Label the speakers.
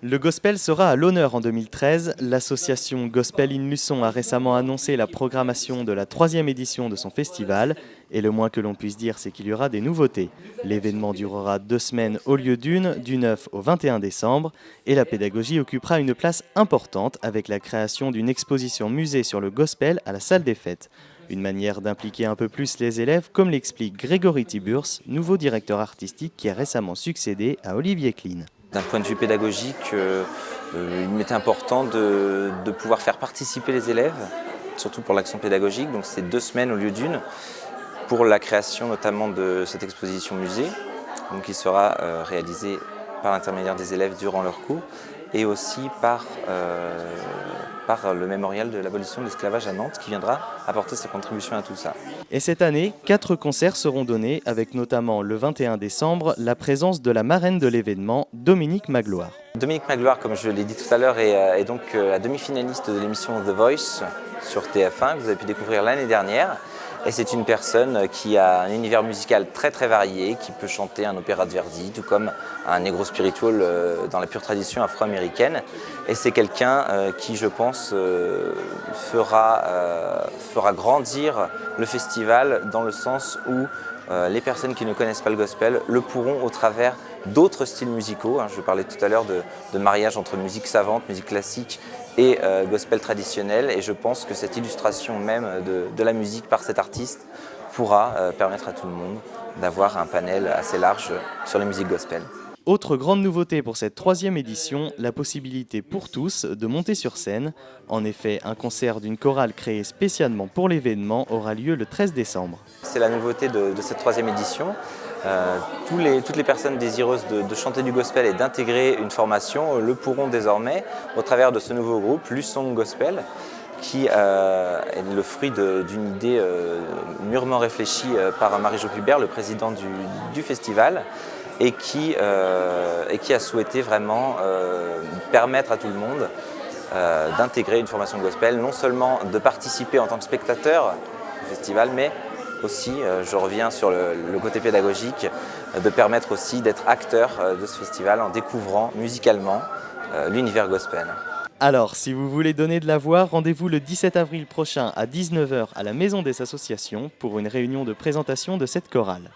Speaker 1: Le gospel sera à l'honneur en 2013. L'association Gospel in Luçon a récemment annoncé la programmation de la 3e édition de son festival. Et le moins que l'on puisse dire, c'est qu'il y aura des nouveautés. L'événement durera 2 semaines au lieu d'une, du 9 au 21 décembre. Et la pédagogie occupera une place importante avec la création d'une exposition musée sur le gospel à la salle des fêtes. Une manière d'impliquer un peu plus les élèves, comme l'explique Grégory Tiburce, nouveau directeur artistique qui a récemment succédé à Olivier Klein.
Speaker 2: D'un point de vue pédagogique, il m'était important de pouvoir faire participer les élèves, surtout pour l'action pédagogique. Donc c'est 2 semaines au lieu d'une, pour la création notamment de cette exposition musée, donc qui sera réalisée par l'intermédiaire des élèves durant leurs cours, et aussi par le mémorial de l'abolition de l'esclavage à Nantes, qui viendra apporter sa contribution à tout ça.
Speaker 1: Et cette année, 4 concerts seront donnés, avec notamment le 21 décembre la présence de la marraine de l'événement, Dominique Magloire.
Speaker 2: Dominique Magloire, comme je l'ai dit tout à l'heure, est donc la demi-finaliste de l'émission The Voice sur TF1, que vous avez pu découvrir l'année dernière. Et c'est une personne qui a un univers musical très très varié, qui peut chanter un opéra de Verdi, tout comme un negro spiritual dans la pure tradition afro-américaine. Et c'est quelqu'un qui, je pense, fera grandir le festival dans le sens où les personnes qui ne connaissent pas le gospel le pourront au travers d'autres styles musicaux. Je parlais tout à l'heure de mariage entre musique savante, musique classique et gospel traditionnel, et je pense que cette illustration même de la musique par cet artiste pourra permettre à tout le monde d'avoir un panel assez large sur les musiques gospel.
Speaker 1: Autre grande nouveauté pour cette 3e édition, la possibilité pour tous de monter sur scène. En effet, un concert d'une chorale créée spécialement pour l'événement aura lieu le 13 décembre.
Speaker 2: C'est la nouveauté de cette 3e édition. Toutes les personnes désireuses de chanter du gospel et d'intégrer une formation le pourront désormais au travers de ce nouveau groupe, Luçon Gospel, qui est le fruit d'une idée mûrement réfléchie par Marie-Jo Pubert, le président du festival, et qui a souhaité vraiment permettre à tout le monde d'intégrer une formation gospel, non seulement de participer en tant que spectateur au festival, mais aussi, je reviens sur le côté pédagogique, de permettre aussi d'être acteur de ce festival en découvrant musicalement l'univers gospel.
Speaker 1: Alors, si vous voulez donner de la voix, rendez-vous le 17 avril prochain à 19 h à la Maison des Associations pour une réunion de présentation de cette chorale.